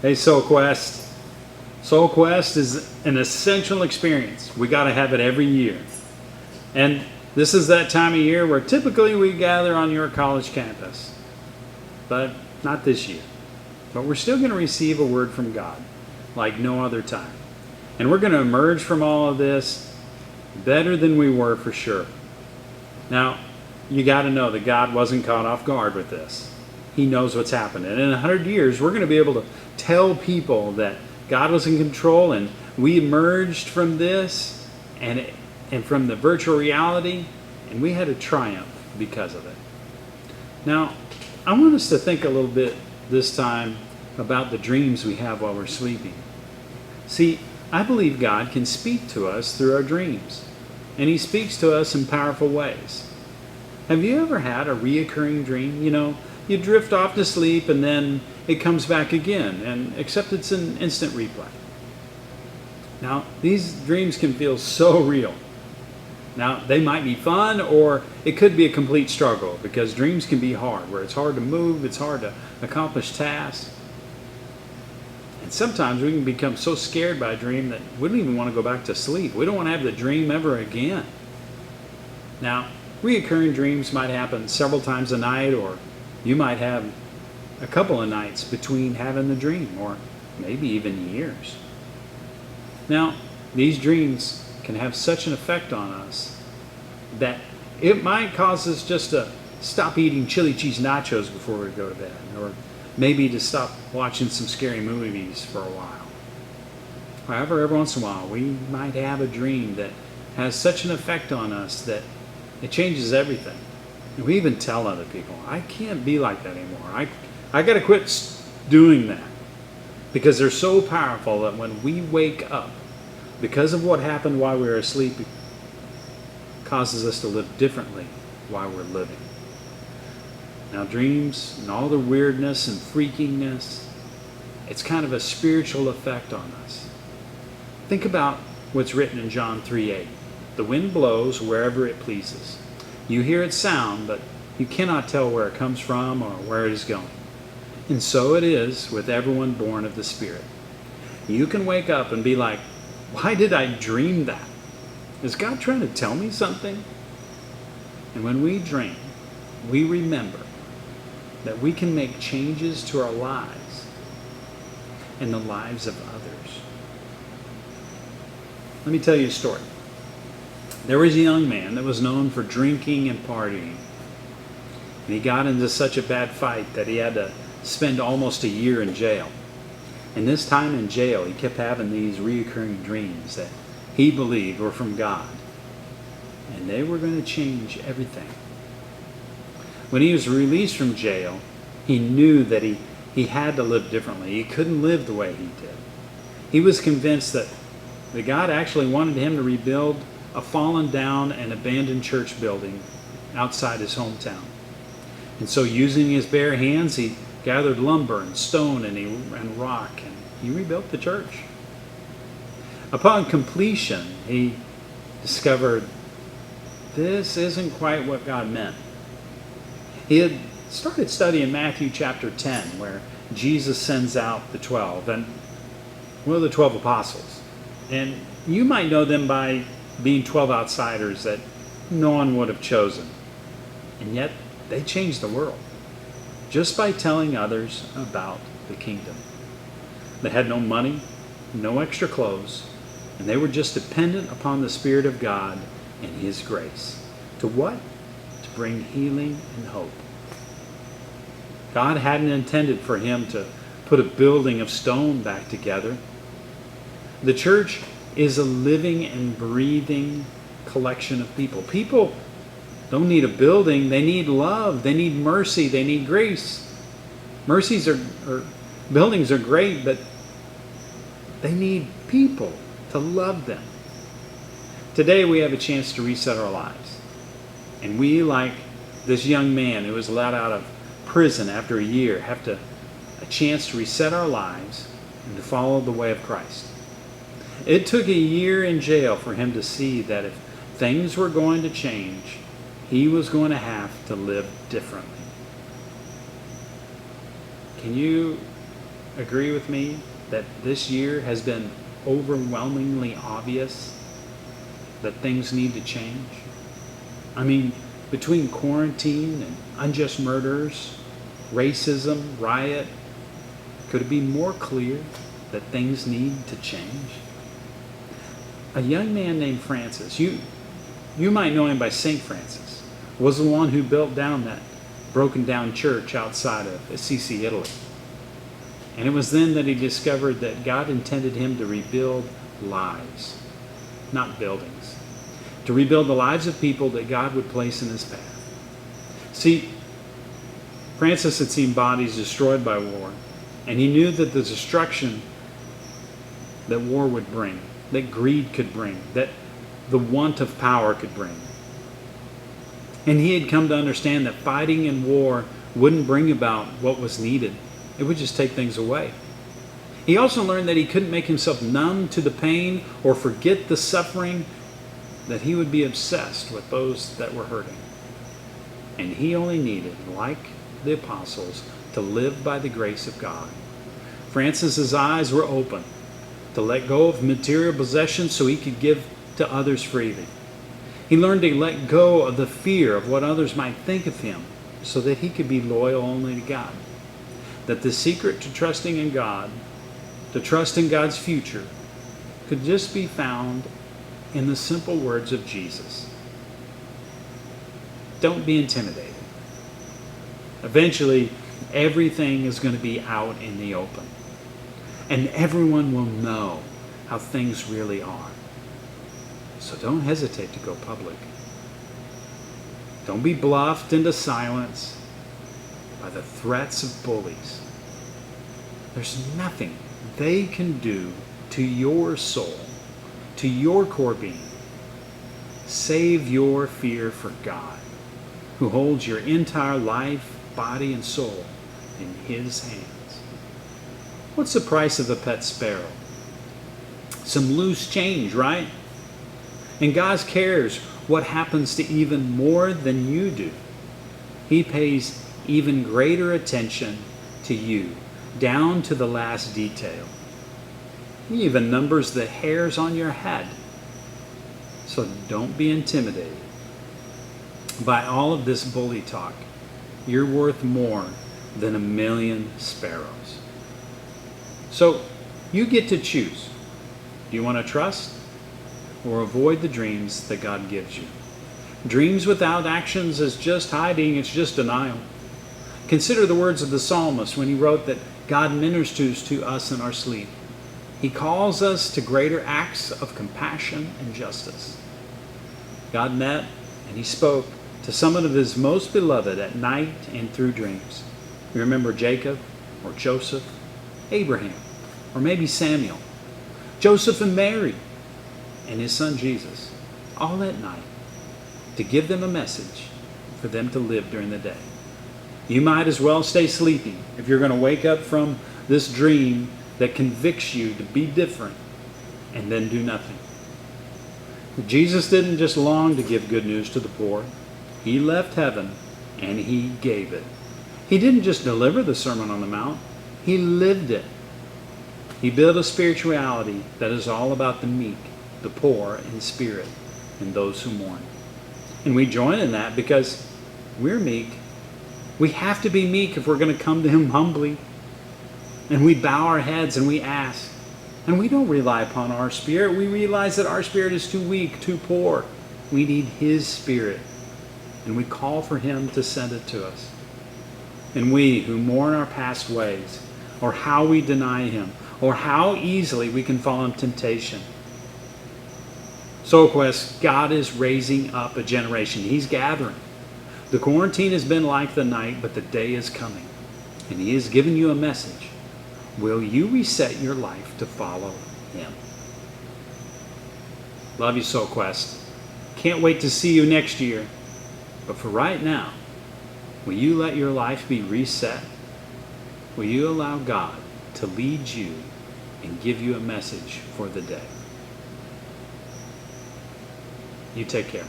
Hey, Soul Quest. Soul Quest is an essential experience. We got to have it every year. And this is that time of year where typically we gather on your college campus. But not this year. But we're still going to receive a word from God like no other time. And we're going to emerge from all of this better than we were for sure. Now, you got to know that God wasn't caught off guard with this. He knows what's happened. And in 100 years, we're going to be able to tell people that God was in control and we emerged from this and from the virtual reality, and we had a triumph because of it. Now, I want us to think a little bit this time about the dreams we have while we're sleeping. See, I believe God can speak to us through our dreams, and He speaks to us in powerful ways. Have you ever had a reoccurring dream? You know, you drift off to sleep and then it comes back again, and except it's an instant replay. Now, these dreams can feel so real. Now, they might be fun, or it could be a complete struggle, because dreams can be hard, where it's hard to move, it's hard to accomplish tasks. And sometimes we can become so scared by a dream that we don't even want to go back to sleep. We don't want to have the dream ever again. Now, reoccurring dreams might happen several times a night, or you might have a couple of nights between having the dream, or maybe even years. Now, these dreams can have such an effect on us that it might cause us just to stop eating chili cheese nachos before we go to bed, or maybe to stop watching some scary movies for a while. However, every once in a while, we might have a dream that has such an effect on us that it changes everything. And we even tell other people, I can't be like that anymore. I got to quit doing that. Because they're so powerful that when we wake up, because of what happened while we were asleep, it causes us to live differently while we're living. Now, dreams and all the weirdness and freakiness, it's kind of a spiritual effect on us. Think about what's written in John 3:8. The wind blows wherever it pleases. You hear its sound, but you cannot tell where it comes from or where it is going. And so it is with everyone born of the Spirit. You can wake up and be like, why did I dream that? Is God trying to tell me something? And when we dream, we remember that we can make changes to our lives and the lives of others. Let me tell you a story. There was a young man that was known for drinking and partying. And he got into such a bad fight that he had to spend almost a year in jail. And this time in jail, he kept having these reoccurring dreams that he believed were from God. And they were going to change everything. When he was released from jail, he knew that he had to live differently. He couldn't live the way he did. He was convinced that God actually wanted him to rebuild a fallen down and abandoned church building outside his hometown. And so using his bare hands, he gathered lumber and stone and rock, and he rebuilt the church. Upon completion, he discovered this isn't quite what God meant. He had started studying Matthew chapter 10, where Jesus sends out the 12, and well, the 12 apostles. And you might know them by being 12 outsiders that no one would have chosen. And yet, they changed the world just by telling others about the kingdom. They had no money, no extra clothes, and they were just dependent upon the Spirit of God and His grace. To what? To bring healing and hope. God hadn't intended for him to put a building of stone back together. The church is a living and breathing collection of people. People don't need a building. They need love. They need mercy. They need grace. Buildings are great, but they need people to love them. Today we have a chance to reset our lives. And we, like this young man who was let out of prison after a year, have a chance to reset our lives and to follow the way of Christ. It took a year in jail for him to see that if things were going to change, he was going to have to live differently. Can you agree with me that this year has been overwhelmingly obvious that things need to change? I mean, between quarantine and unjust murders, racism, riot, could it be more clear that things need to change? A young man named Francis, you might know him by St. Francis, was the one who built down that broken down church outside of Assisi, Italy. And it was then that he discovered that God intended him to rebuild lives, not buildings. To rebuild the lives of people that God would place in his path. See, Francis had seen bodies destroyed by war, and he knew that the destruction that war would bring, that greed could bring, that the want of power could bring. And he had come to understand that fighting in war wouldn't bring about what was needed. It would just take things away. He also learned that he couldn't make himself numb to the pain or forget the suffering, that he would be obsessed with those that were hurting. And he only needed, like the apostles, to live by the grace of God. Francis's eyes were open to let go of material possessions so he could give to others freely. He learned to let go of the fear of what others might think of him so that he could be loyal only to God. That the secret to trusting in God, to trust in God's future, could just be found in the simple words of Jesus. Don't be intimidated. Eventually, everything is going to be out in the open. And everyone will know how things really are. So don't hesitate to go public. Don't be bluffed into silence by the threats of bullies. There's nothing they can do to your soul, to your core being. Save your fear for God, who holds your entire life, body, and soul in His hands. What's the price of a pet sparrow? Some loose change, right? And God cares what happens to even more than you do. He pays even greater attention to you, down to the last detail. He even numbers the hairs on your head. So don't be intimidated by all of this bully talk. You're worth more than 1,000,000 sparrows. So you get to choose. Do you want to trust or avoid the dreams that God gives you? Dreams without actions is just hiding, it's just denial. Consider the words of the psalmist when he wrote that God ministers to us in our sleep. He calls us to greater acts of compassion and justice. God met and He spoke to some of His most beloved at night and through dreams. You remember Jacob or Joseph, Abraham, or maybe Samuel, Joseph and Mary, and his son Jesus, all at night, to give them a message for them to live during the day. You might as well stay sleeping if you're going to wake up from this dream that convicts you to be different and then do nothing. Jesus didn't just long to give good news to the poor. He left heaven and He gave it. He didn't just deliver the Sermon on the Mount. He lived it. He built a spirituality that is all about the meek, the poor in spirit, and those who mourn. And we join in that because we're meek. We have to be meek if we're going to come to Him humbly. And we bow our heads and we ask. And we don't rely upon our spirit. We realize that our spirit is too weak, too poor. We need His Spirit. And we call for Him to send it to us. And we who mourn our past ways, or how we deny Him, or how easily we can fall in temptation. Soul Quest, God is raising up a generation. He's gathering. The quarantine has been like the night, but the day is coming. And He has given you a message. Will you reset your life to follow Him? Love you, Soul Quest. Can't wait to see you next year. But for right now, will you let your life be reset? Will you allow God to lead you and give you a message for the day? You take care.